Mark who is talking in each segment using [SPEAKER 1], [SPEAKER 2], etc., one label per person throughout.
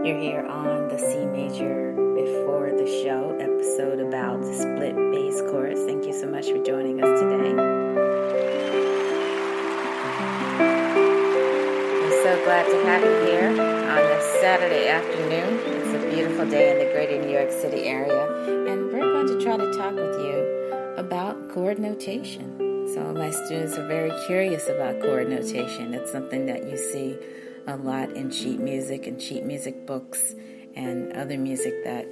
[SPEAKER 1] You're here on the CMajor Before the Show episode about split bass chords. Thank you so much for joining us today. I'm so glad to have you here on this Saturday afternoon. It's a beautiful day in the greater New York City area, and we're going to try to talk with you about chord notation. Some of my students are very curious about chord notation. It's something that you see a lot in sheet music and sheet music books and other music that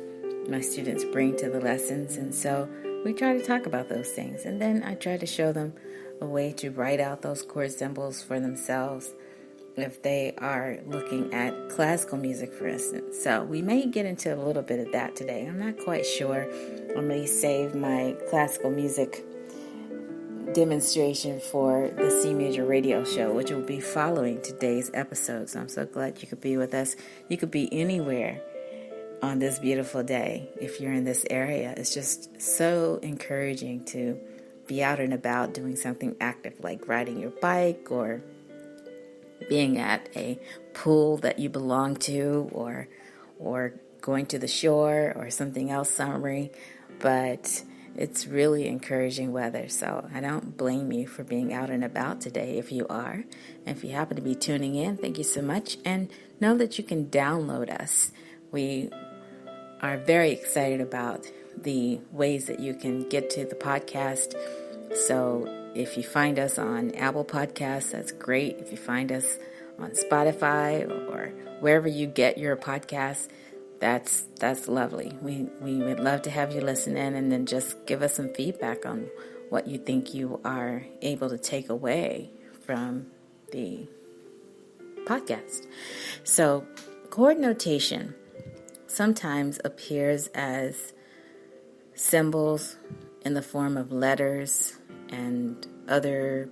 [SPEAKER 1] my students bring to the lessons. And so we try to talk about those things. And then I try to show them a way to write out those chord symbols for themselves if they are looking at classical music, for instance. So we may get into a little bit of that today. I'm not quite sure. I may save my classical music demonstration for the CMajor radio show, which will be following today's episode. So I'm so glad you could be with us. You could be anywhere on this beautiful day if you're in this area. It's just so encouraging to be out and about doing something active, like riding your bike or being at a pool that you belong to, or going to the shore or something else summery. But it's really encouraging weather, so I don't blame you for being out and about today if you are. And if you happen to be tuning in, thank you so much. And know that you can download us. We are very excited about the ways that you can get to the podcast. So if you find us on Apple Podcasts, that's great. If you find us on Spotify or wherever you get your podcasts, that's lovely. We would love to have you listen in and then just give us some feedback on what you think you are able to take away from the podcast. So, chord notation sometimes appears as symbols in the form of letters and other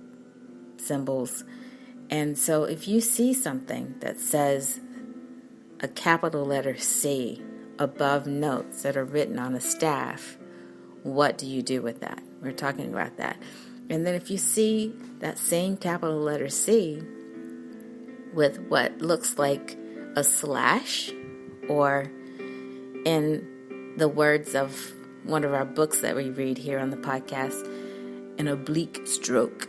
[SPEAKER 1] symbols. And so if you see something that says a capital letter C above notes that are written on a staff, what do you do with that? We're talking about that. And then if you see that same capital letter C with what looks like a slash, or in the words of one of our books that we read here on the podcast, an oblique stroke,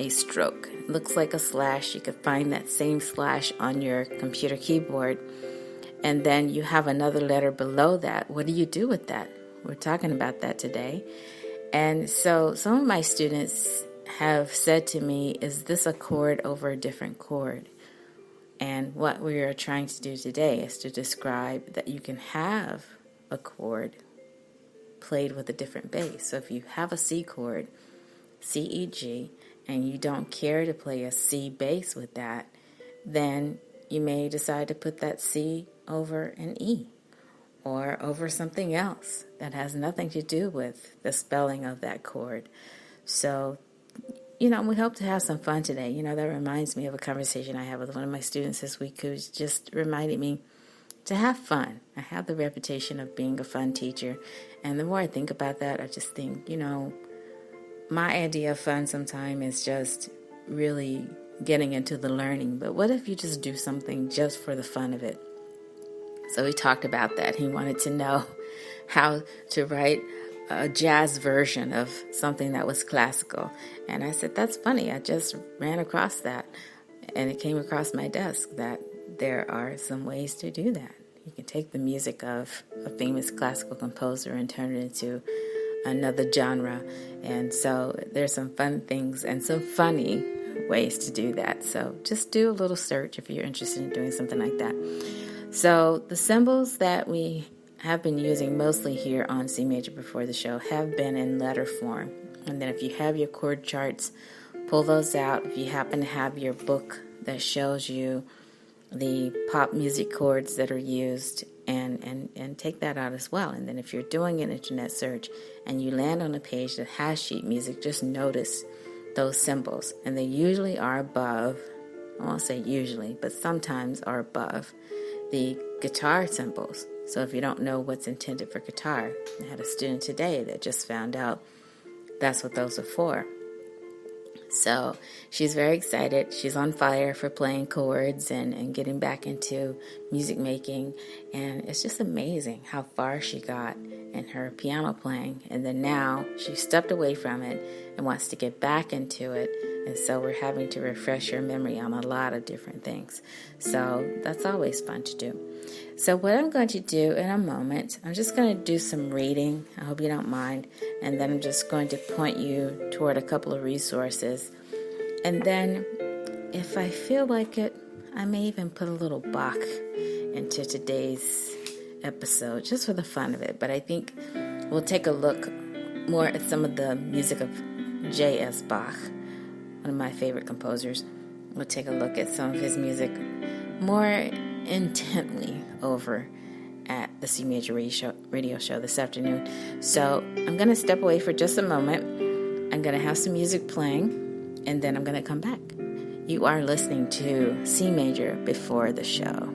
[SPEAKER 1] a stroke. It looks like a slash. You could find that same slash on your computer keyboard. And then you have another letter below that. What do you do with that? We're talking about that today. And so some of my students have said to me, is this a chord over a different chord? And what we are trying to do today is to describe that you can have a chord played with a different bass. So if you have a C chord, C, E, G, and you don't care to play a C bass with that, then you may decide to put that C over an E or over something else that has nothing to do with the spelling of that chord. So, we hope to have some fun today. That reminds me of a conversation I had with one of my students this week who just reminded me to have fun. I have the reputation of being a fun teacher, and the more I think about that, I just think, my idea of fun sometimes is just really getting into the learning. But what if you just do something just for the fun of it? So we talked about that. He wanted to know how to write a jazz version of something that was classical. And I said, that's funny. I just ran across that. And it came across my desk that there are some ways to do that. You can take the music of a famous classical composer and turn it into another genre. And so there's some fun things and some funny ways to do that. So just do a little search if you're interested in doing something like that. So the symbols that we have been using mostly here on CMajor Before the Show have been in letter form. And then if you have your chord charts, pull those out. If you happen to have your book that shows you the pop music chords that are used, and take that out as well. And then if you're doing an internet search and you land on a page that has sheet music, just notice those symbols. And they usually are above, I won't say usually, but sometimes are above the guitar symbols. So if you don't know what's intended for guitar, I had a student today that just found out that's what those are for. So she's very excited. She's on fire for playing chords and getting back into music making. And it's just amazing how far she got in her piano playing. And then now she stepped away from it and wants to get back into it. And so we're having to refresh her memory on a lot of different things. So that's always fun to do. So what I'm going to do in a moment, I'm just going to do some reading. I hope you don't mind. And then I'm just going to point you toward a couple of resources. And then if I feel like it, I may even put a little Bach into today's episode just for the fun of it. But I think we'll take a look more at some of the music of J.S. Bach, one of my favorite composers. We'll take a look at some of his music more intently over at the CMajor radio show this afternoon. So I'm going to step away for just a moment. I'm going to have some music playing, and then I'm going to come back. You are listening to CMajor before the show.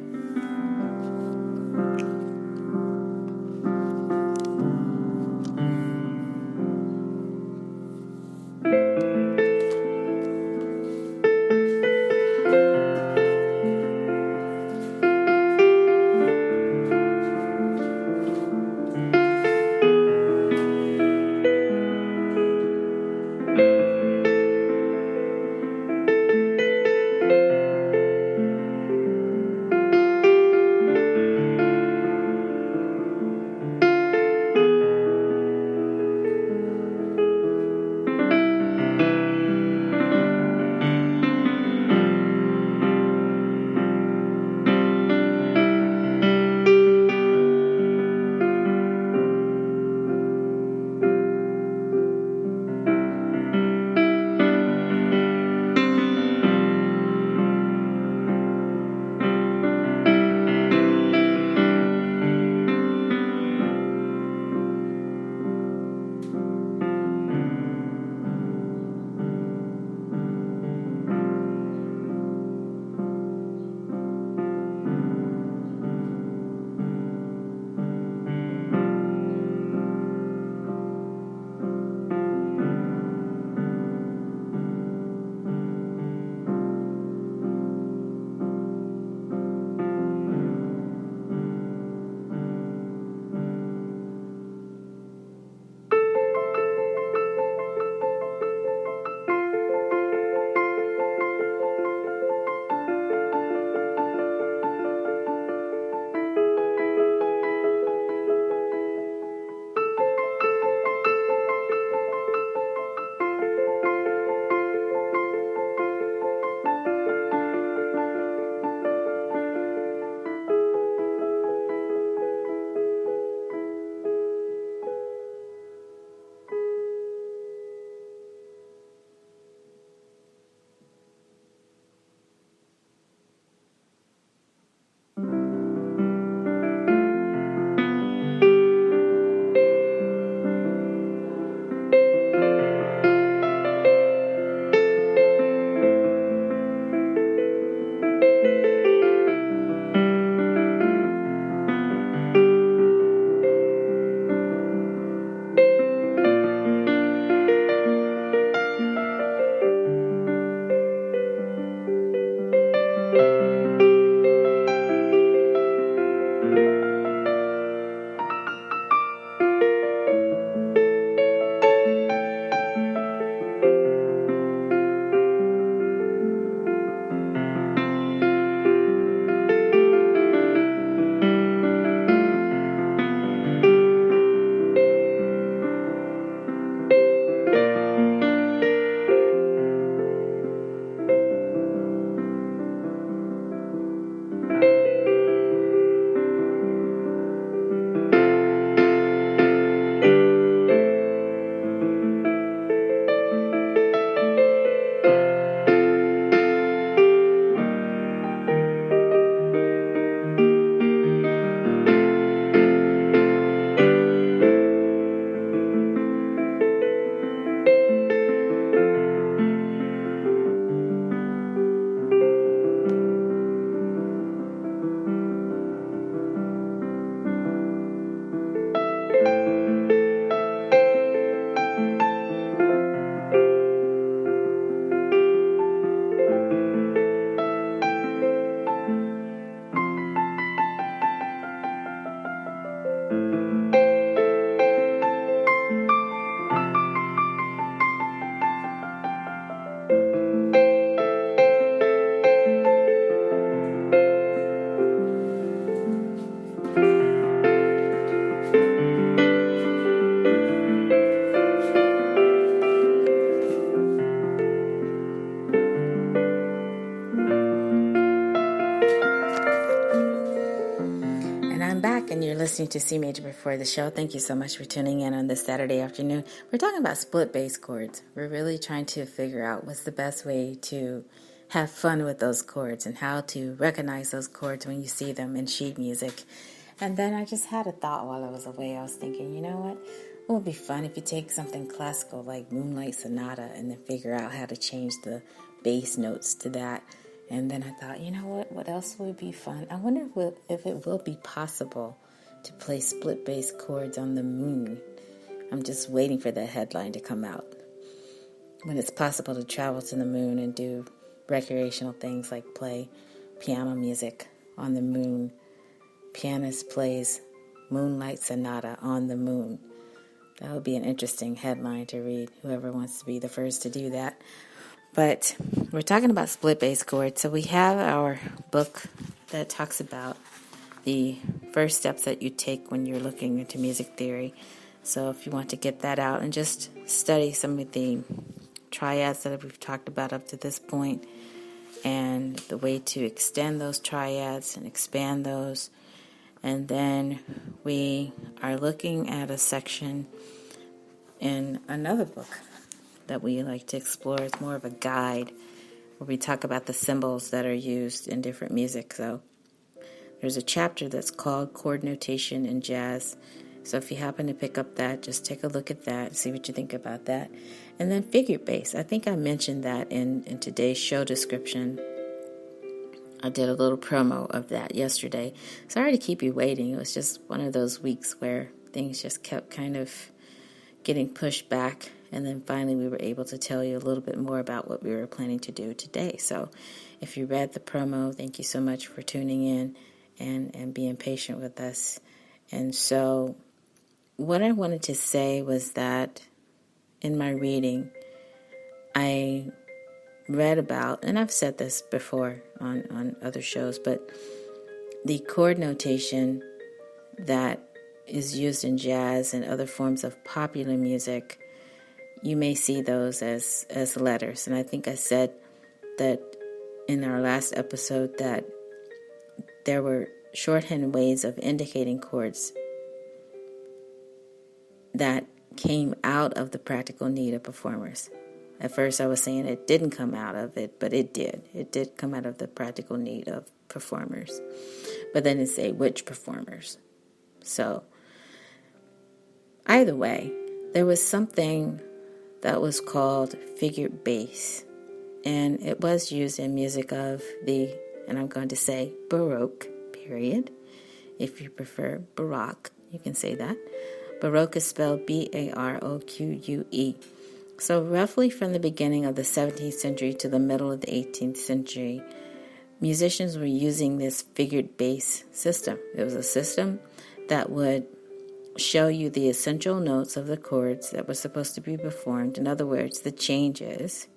[SPEAKER 1] I'm back, and you're listening to C Major Before the Show. Thank you so much for tuning in on this Saturday afternoon. We're talking about split bass chords. We're really trying to figure out what's the best way to have fun with those chords and how to recognize those chords when you see them in sheet music. And then I just had a thought while I was away. I was thinking, you know what? It would be fun if you take something classical like Moonlight Sonata and then figure out how to change the bass notes to that. And then I thought, you know what else would be fun? I wonder if it will be possible to play split bass chords on the moon. I'm just waiting for that headline to come out. When it's possible to travel to the moon and do recreational things like play piano music on the moon. Pianist plays Moonlight Sonata on the moon. That would be an interesting headline to read, whoever wants to be the first to do that. But we're talking about split bass chords. So we have our book that talks about the first steps that you take when you're looking into music theory. So if you want to get that out and just study some of the triads that we've talked about up to this point and the way to extend those triads and expand those. And then we are looking at a section in another book that we like to explore. It's more of a guide where we talk about the symbols that are used in different music. So there's a chapter that's called Chord Notation in Jazz. So if you happen to pick up that, just take a look at that, see what you think about that. And then figure bass. I think I mentioned that in today's show description. I did a little promo of that yesterday. Sorry to keep you waiting. It was just one of those weeks where things just kept kind of getting pushed back. And then finally we were able to tell you a little bit more about what we were planning to do today. So if you read the promo, thank you so much for tuning in and being patient with us. And so what I wanted to say was that in my reading, I read about, and I've said this before on other shows, but the chord notation that is used in jazz and other forms of popular music, you may see those as letters. And I think I said that in our last episode that there were shorthand ways of indicating chords that came out of the practical need of performers. At first I was saying it didn't come out of it, but it did. It did come out of the practical need of performers. But then it say which performers. So either way, there was something that was called figured bass. And it was used in music of the, and I'm going to say Baroque period. If you prefer Baroque, you can say that. Baroque is spelled B-A-R-O-Q-U-E. So roughly from the beginning of the 17th century to the middle of the 18th century, musicians were using this figured bass system. It was a system that would show you the essential notes of the chords that were supposed to be performed. In other words, the changes.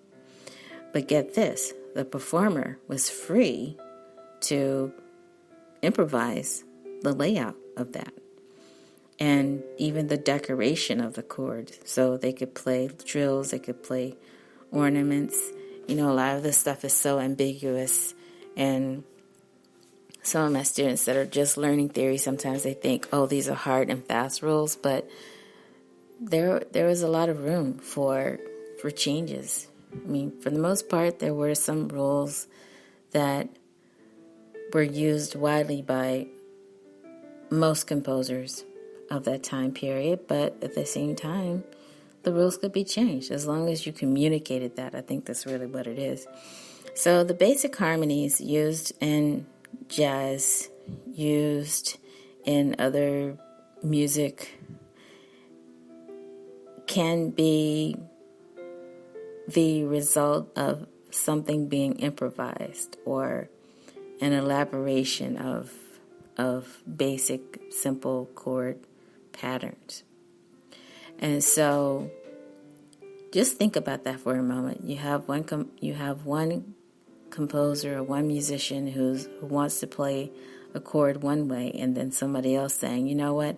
[SPEAKER 1] But get this, the performer was free to improvise the layout of that. And even the decoration of the chord. So they could play trills, they could play ornaments. You know, a lot of this stuff is so ambiguous. And some of my students that are just learning theory, sometimes they think, oh, these are hard and fast rules. But there was a lot of room for changes. I mean, for the most part, there were some rules that were used widely by most composers of that time period, but at the same time, the rules could be changed as long as you communicated that. I think that's really what it is. So the basic harmonies used in jazz, used in other music, can be the result of something being improvised or an elaboration of basic, simple chord patterns. And so just think about that for a moment. You have one composer or one musician who wants to play a chord one way, and then somebody else saying, you know what,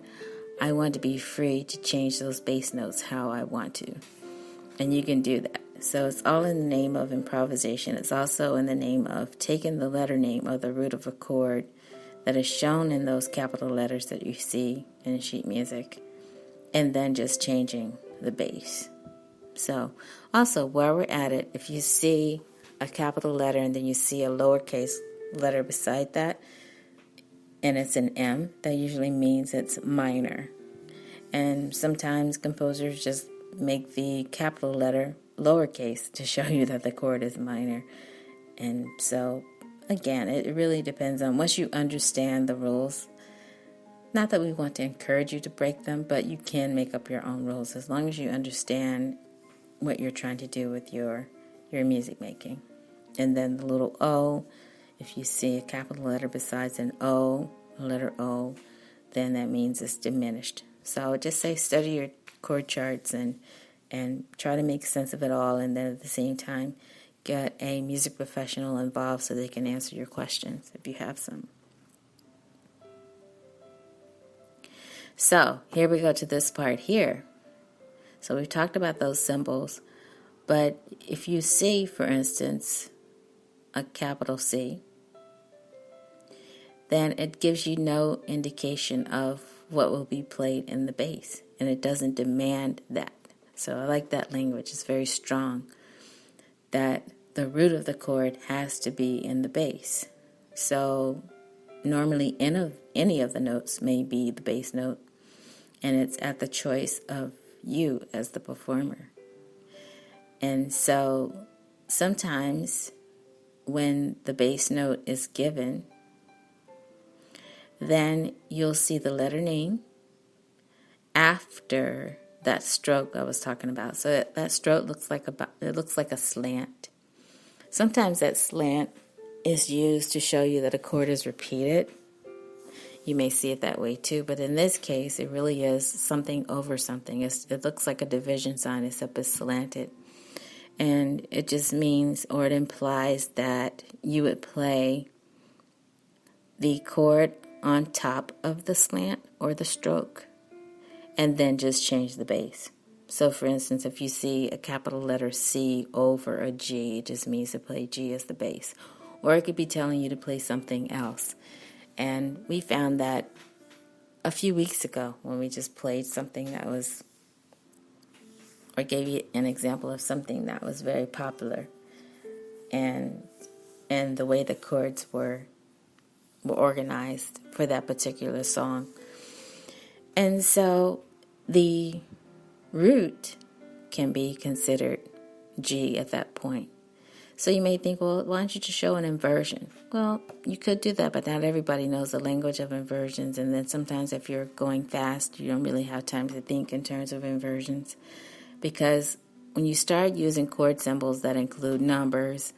[SPEAKER 1] I want to be free to change those bass notes how I want to. And you can do that. So it's all in the name of improvisation. It's also in the name of taking the letter name of the root of a chord that is shown in those capital letters that you see in sheet music, and then just changing the bass. So also, while we're at it, if you see a capital letter and then you see a lowercase letter beside that, and it's an M, that usually means it's minor. And sometimes composers just make the capital letter lowercase to show you that the chord is minor. And so, again, it really depends on once you understand the rules. Not that we want to encourage you to break them, but you can make up your own rules as long as you understand what you're trying to do with your music making. And then the little O, if you see a capital letter besides an O, a letter O, then that means it's diminished. So just say study your chord charts and try to make sense of it all, and then at the same time get a music professional involved so they can answer your questions if you have some. So here we go to this part here. So we've talked about those symbols, but if you see, for instance, a capital C, then it gives you no indication of what will be played in the bass, and it doesn't demand that. So I like that language. It's very strong that the root of the chord has to be in the bass. So normally any of the notes may be the bass note, and it's at the choice of you as the performer. And so sometimes when the bass note is given, then you'll see the letter name after that stroke I was talking about. So that stroke looks like a slant. Sometimes that slant is used to show you that a chord is repeated. You may see it that way too, but in this case, it really is something over something. It looks like a division sign, except it's slanted. And it just means, or it implies that you would play the chord on top of the slant or the stroke, and then just change the bass. So for instance, if you see a capital letter C over a G, it just means to play G as the bass. Or it could be telling you to play something else. And we found that a few weeks ago when we just played something that was, or gave you an example of something that was very popular, and the way the chords were organized for that particular song. And so the root can be considered G at that point. So you may think, well, why don't you just show an inversion? Well, you could do that, but not everybody knows the language of inversions. And then sometimes if you're going fast, you don't really have time to think in terms of inversions. Because when you start using chord symbols that include numbers,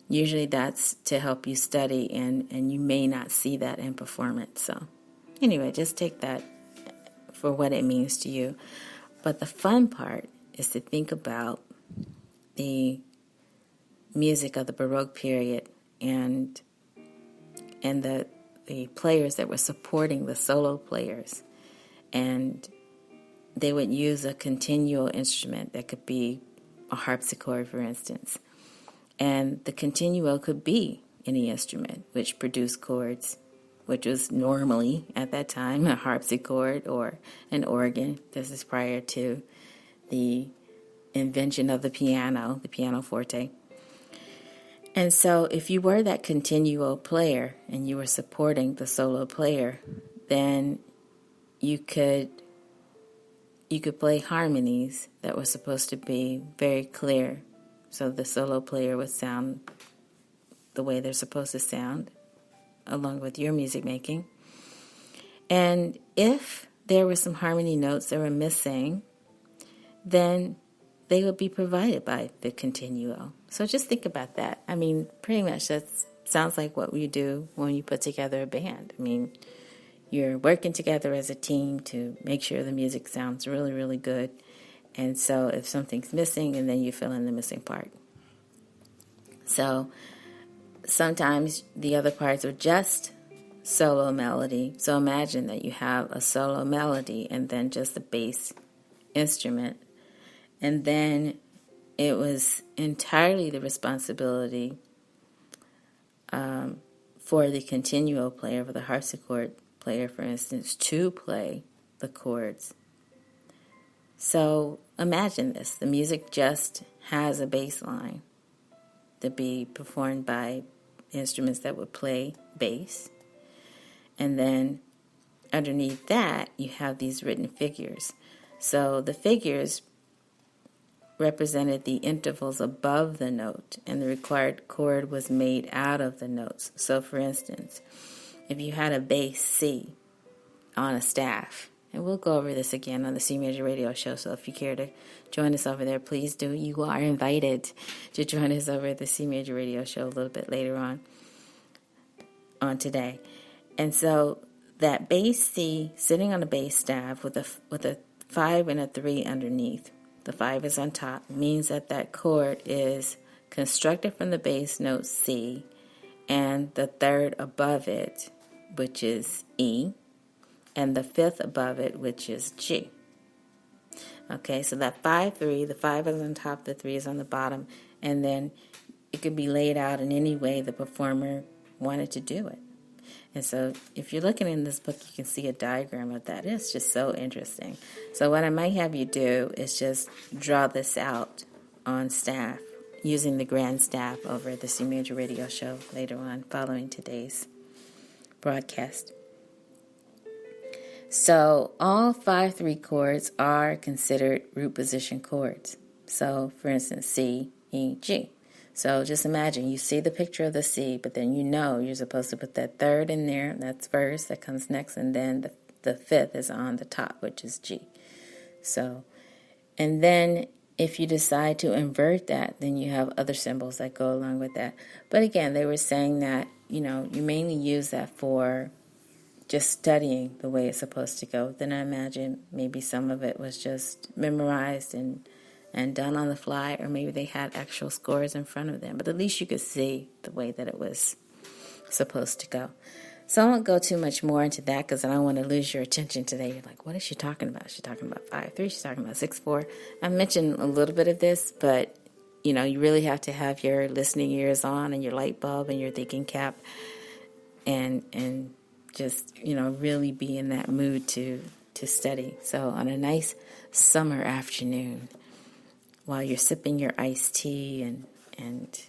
[SPEAKER 1] usually that's to help you study, and you may not see that in performance. So anyway, just take that for what it means to you. But the fun part is to think about the music of the Baroque period and the players that were supporting the solo players. And they would use a continual instrument that could be a harpsichord, for instance. And the continuo could be any instrument which produced chords, which was normally, at that time, a harpsichord or an organ. This is prior to the invention of the pianoforte. And so if you were that continuo player and you were supporting the solo player, then you could play harmonies that were supposed to be very clear. So the solo player would sound the way they're supposed to sound, along with your music making. And if there were some harmony notes that were missing, then they would be provided by the continuo. So just think about that. I mean, pretty much that sounds like what we do when you put together a band. I mean, you're working together as a team to make sure the music sounds really, really good. And so if something's missing, and then you fill in the missing part. So sometimes the other parts are just solo melody. So imagine that you have a solo melody and then just the bass instrument. And then it was entirely the responsibility for the continuo player, for the harpsichord player, for instance, to play the chords. So imagine this. The music just has a bass line to be performed by instruments that would play bass. And then underneath that, you have these written figures. So the figures represented the intervals above the note, and the required chord was made out of the notes. So for instance, if you had a bass C on a staff, and we'll go over this again on the CMajor radio show, so if you care to join us over there, please do. You are invited to join us over at the CMajor radio show a little bit later on today. And so that bass C sitting on a bass staff with a 5 and a 3 underneath, the 5 is on top, means that that chord is constructed from the bass note C and the third above it, which is E, and the fifth above it, which is G. Okay, so that 5-3, the 5 is on top, the 3 is on the bottom, and then it could be laid out in any way the performer wanted to do it. And so if you're looking in this book, you can see a diagram of that. It's just so interesting. So what I might have you do is just draw this out on staff using the grand staff over at the CMajor radio show later on following today's broadcast. So all 5-3 chords are considered root position chords. So for instance, C, E, G. So just imagine you see the picture of the C, but then you know you're supposed to put that third in there. That's first, that comes next, and then the fifth is on the top, which is G. So, and then if you decide to invert that, then you have other symbols that go along with that. But again, they were saying that, you mainly use that for just studying the way it's supposed to go. Then I imagine maybe some of it was just memorized and done on the fly, or maybe they had actual scores in front of them. But at least you could see the way that it was supposed to go. So I won't go too much more into that because I don't want to lose your attention today. You're like, what is she talking about? She's talking about 5-3. She's talking about 6-4. I mentioned a little bit of this, but, you really have to have your listening ears on and your light bulb and your thinking cap and just, really be in that mood to study. So on a nice summer afternoon, while you're sipping your iced tea and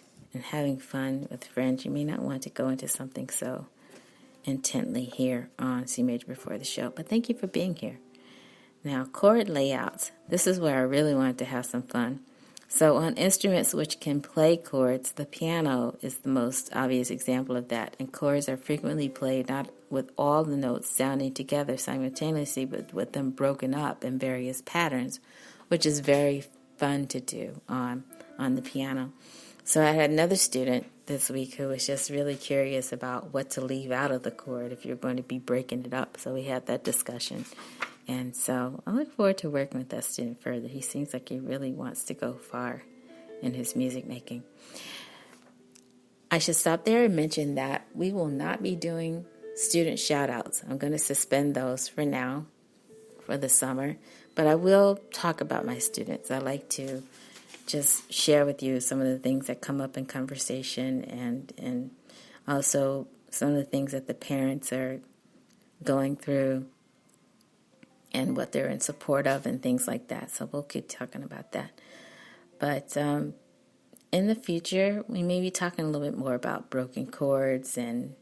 [SPEAKER 1] having fun with friends, you may not want to go into something so intently here on CMajor before the show. But thank you for being here. Now, chord layouts. This is where I really wanted to have some fun. So on instruments which can play chords, the piano is the most obvious example of that. And chords are frequently played not with all the notes sounding together simultaneously, but with them broken up in various patterns, which is very fun to do on the piano. So I had another student this week who was just really curious about what to leave out of the chord if you're going to be breaking it up. So we had that discussion. And so I look forward to working with that student further. He seems like he really wants to go far in his music making. I should stop there and mention that we will not be doing student shout-outs. I'm going to suspend those for now, for the summer. But I will talk about my students. I like to just share with you some of the things that come up in conversation and also some of the things that the parents are going through and what they're in support of and things like that. So we'll keep talking about that. But in the future, we may be talking a little bit more about broken chords and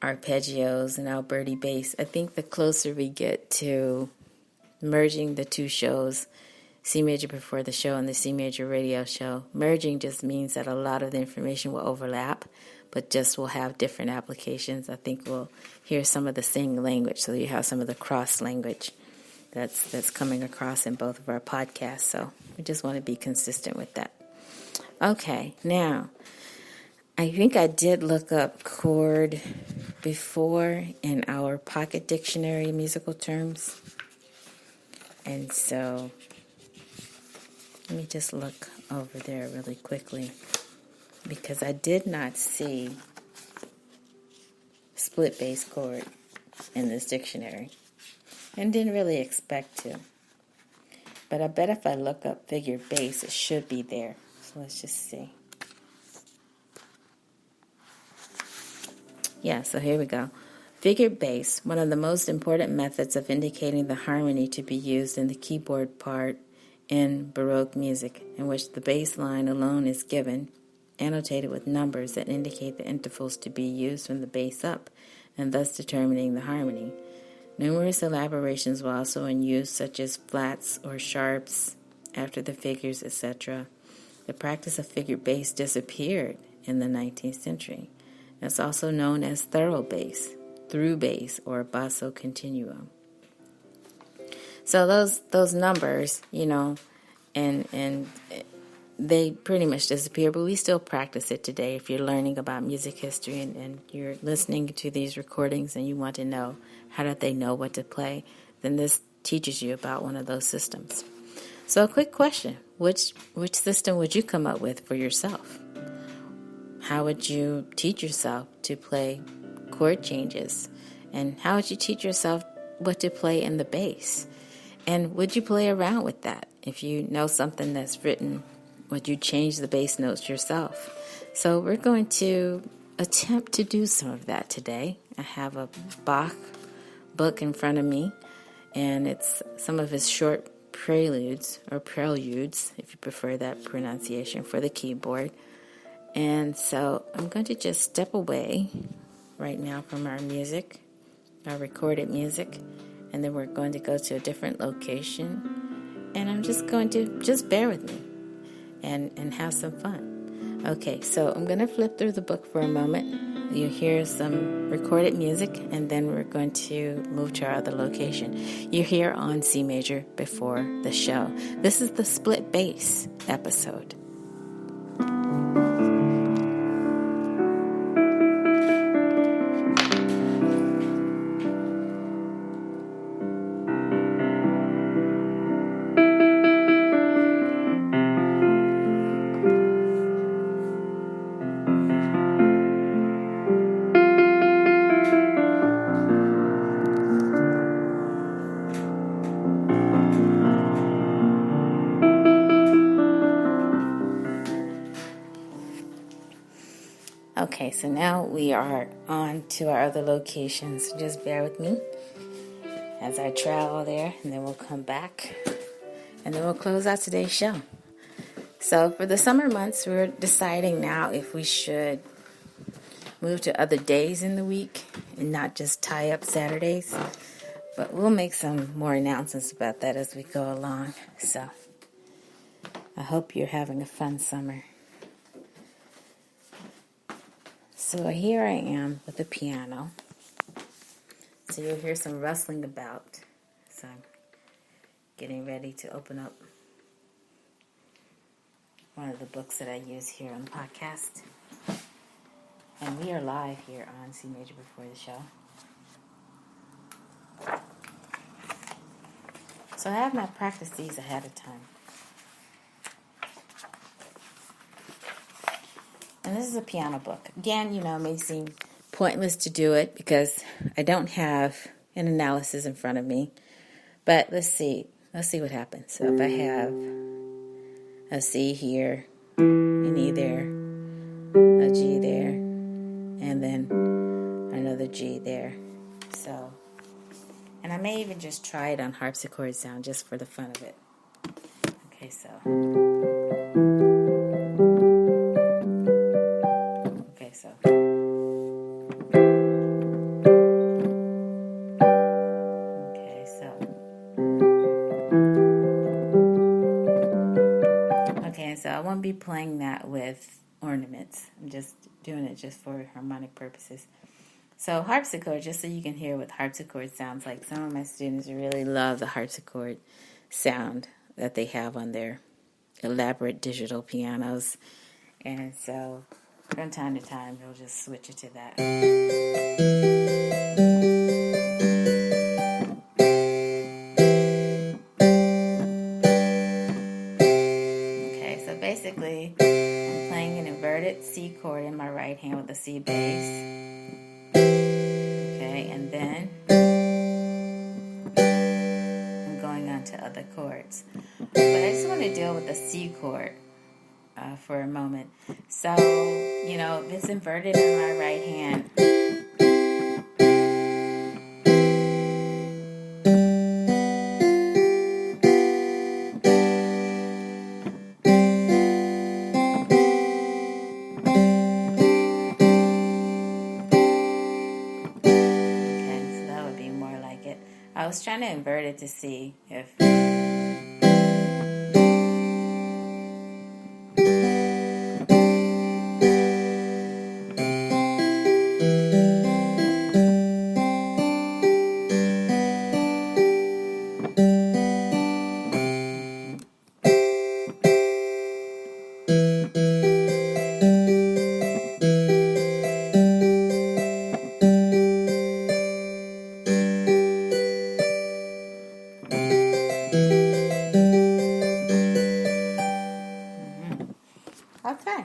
[SPEAKER 1] arpeggios and Alberti bass. I think the closer we get to merging the two shows, CMajor before the show and the CMajor radio show, merging just means that a lot of the information will overlap, but just will have different applications. I think we'll hear some of the same language, so you have some of the cross language that's coming across in both of our podcasts. So we just want to be consistent with that. Okay, now I think I did look up chord before in our pocket dictionary musical terms. And so let me just look over there really quickly because I did not see split bass chord in this dictionary and didn't really expect to. But I bet if I look up figure bass, it should be there. So let's just see. Yeah, so here we go. Figured bass, one of the most important methods of indicating the harmony to be used in the keyboard part in Baroque music, in which the bass line alone is given, annotated with numbers that indicate the intervals to be used from the bass up, and thus determining the harmony. Numerous elaborations were also in use, such as flats or sharps after the figures, etc. The practice of figured bass disappeared in the 19th century. It's also known as thorough bass, through bass, or basso continuo. So those numbers, and they pretty much disappear, but we still practice it today. If you're learning about music history and you're listening to these recordings and you want to know how did they know what to play, then this teaches you about one of those systems. So a quick question, which system would you come up with for yourself? How would you teach yourself to play chord changes? And how would you teach yourself what to play in the bass? And would you play around with that? If you know something that's written, would you change the bass notes yourself? So we're going to attempt to do some of that today. I have a Bach book in front of me, and it's some of his short preludes, or preludes, if you prefer that pronunciation, for the keyboard. And so I'm going to just step away right now from our music, our recorded music, and then we're going to go to a different location, and I'm just going to bear with me and have some fun. Okay, so I'm going to flip through the book for a moment. You'll hear some recorded music, and then we're going to move to our other location. You're here on C Major before the show. This is the split bass episode. Okay, so now we are on to our other locations. Just bear with me as I travel there, and then we'll come back, and then we'll close out today's show. So for the summer months, we're deciding now if we should move to other days in the week and not just tie up Saturdays. But we'll make some more announcements about that as we go along. So I hope you're having a fun summer. So here I am with the piano. So you'll hear some rustling about. So I'm getting ready to open up one of the books that I use here on the podcast. And we are live here on C Major before the show. So I have not practiced these ahead of time. And this is a piano book. Again, it may seem pointless to do it because I don't have an analysis in front of me. But let's see. Let's see what happens. So if I have a C here, an E there, a G there, and then another G there. So, and I may even just try it on harpsichord sound just for the fun of it. Okay, so. So I won't be playing that with ornaments. I'm just doing it just for harmonic purposes. So harpsichord, just so you can hear what harpsichord sounds like. Some of my students really love the harpsichord sound that they have on their elaborate digital pianos. And so from time to time, they'll just switch it to that. Basically, I'm playing an inverted C chord in my right hand with a C bass. Okay, and then I'm going on to other chords. But I just want to deal with the C chord for a moment. So, if it's inverted in my right hand, I was trying to invert it to see if... Okay.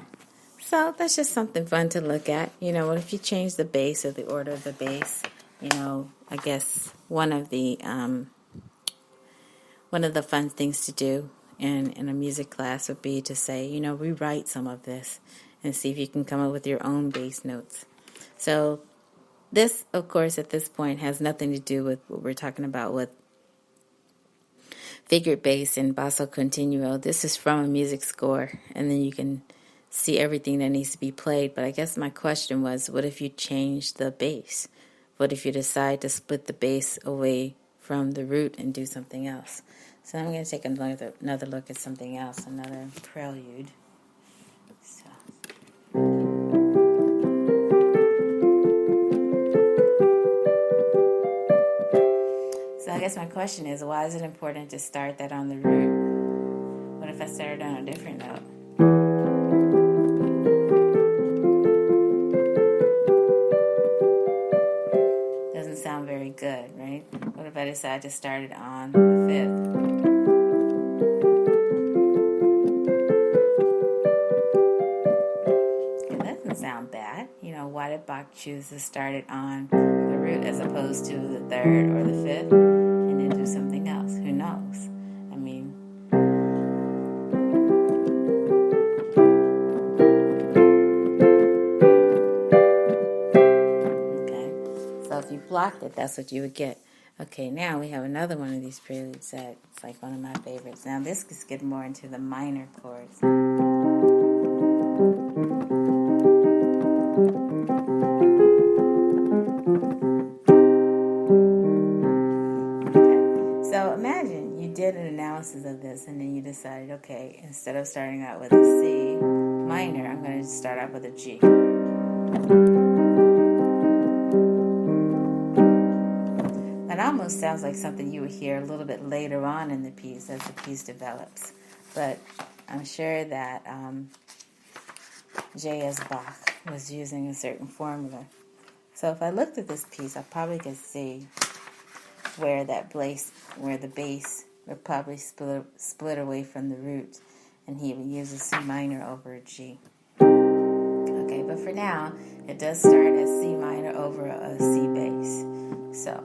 [SPEAKER 1] So that's just something fun to look at. What if you change the bass or the order of the bass? I guess one of the fun things to do in a music class would be to say, rewrite some of this and see if you can come up with your own bass notes. So this, of course, at this point has nothing to do with what we're talking about with figured bass and basso continuo. This is from a music score, and then you can see everything that needs to be played. But I guess my question was, what if you change the bass? What if you decide to split the bass away from the root and do something else? So I'm going to take another look at something else, another prelude. So I guess my question is, why is it important to start that on the root? What if I started on a different note? Doesn't sound very good, right? What if I decide to start it on the fifth? It doesn't sound bad. Why did Bach choose to start it on the root as opposed to the third or the fifth and then do something else? Who knows? So if you blocked it, that's what you would get. Okay, now we have another one of these preludes that it's like one of my favorites. Now this is getting more into the minor chords. Okay, so imagine you did an analysis of this and then you decided, okay, instead of starting out with a C minor, I'm going to start out with a G. It almost sounds like something you would hear a little bit later on in the piece as the piece develops. But I'm sure that J.S. Bach was using a certain formula. So if I looked at this piece, I probably could see where the bass would probably split away from the root, and he would use a C minor over a G. Okay, but for now, it does start as C minor over a C bass. So...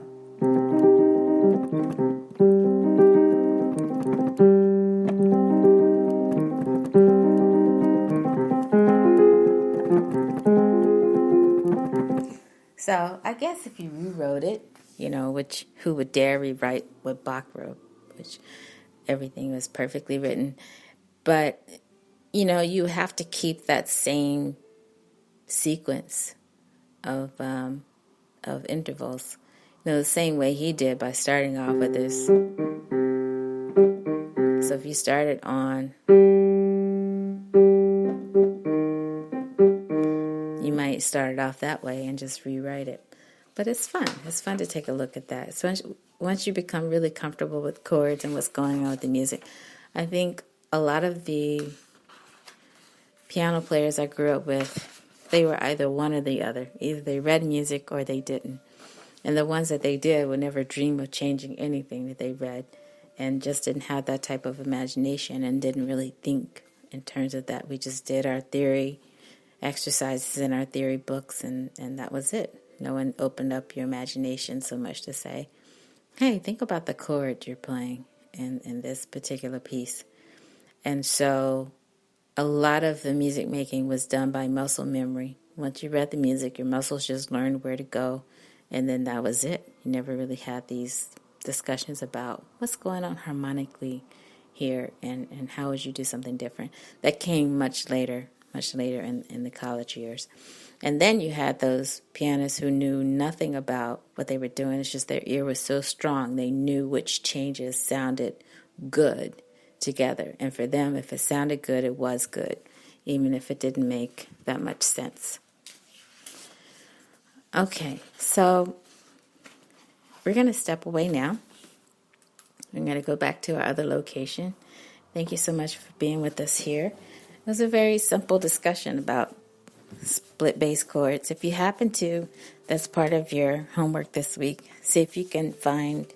[SPEAKER 1] So I guess if you rewrote it, which who would dare rewrite what Bach wrote, which everything was perfectly written. But, you have to keep that same sequence of intervals. The same way he did by starting off with this. So if you started on... you might start it off that way and just rewrite it. But it's fun. It's fun to take a look at that. So once you become really comfortable with chords and what's going on with the music, I think a lot of the piano players I grew up with, they were either one or the other. Either they read music or they didn't. And the ones that they did would never dream of changing anything that they read and just didn't have that type of imagination and didn't really think in terms of that. We just did our theory exercises in our theory books, and that was it. No one opened up your imagination so much to say, hey, think about the chord you're playing in this particular piece. And so a lot of the music making was done by muscle memory. Once you read the music, your muscles just learned where to go, and then that was it. You never really had these discussions about what's going on harmonically here and how would you do something different. That came much later. much later in the college years. And then you had those pianists who knew nothing about what they were doing. It's just their ear was so strong. They knew which changes sounded good together. And for them, if it sounded good, it was good, even if it didn't make that much sense. Okay, so we're going to step away now. I'm going to go back to our other location. Thank you so much for being with us here. It was a very simple discussion about split bass chords. If you happen to, that's part of your homework this week, see if you can find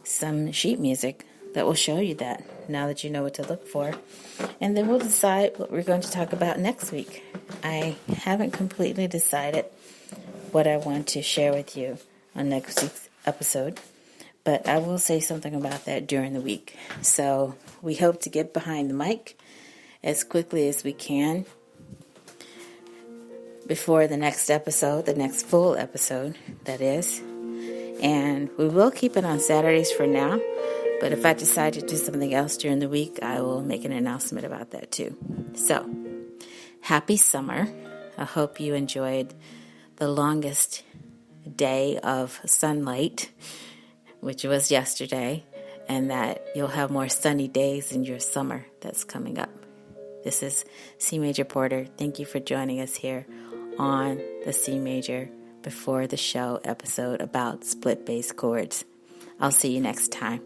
[SPEAKER 1] some sheet music that will show you that, now that you know what to look for. And then we'll decide what we're going to talk about next week. I haven't completely decided what I want to share with you on next week's episode, but I will say something about that during the week. So we hope to get behind the mic as quickly as we can before the next episode, the next full episode, that is. And we will keep it on Saturdays for now, but if I decide to do something else during the week, I will make an announcement about that too. So, happy summer. I hope you enjoyed the longest day of sunlight, which was yesterday, and that you'll have more sunny days in your summer that's coming up. This is CMajor Porter. Thank you for joining us here on the CMajor Before the Show episode about split bass chords. I'll see you next time.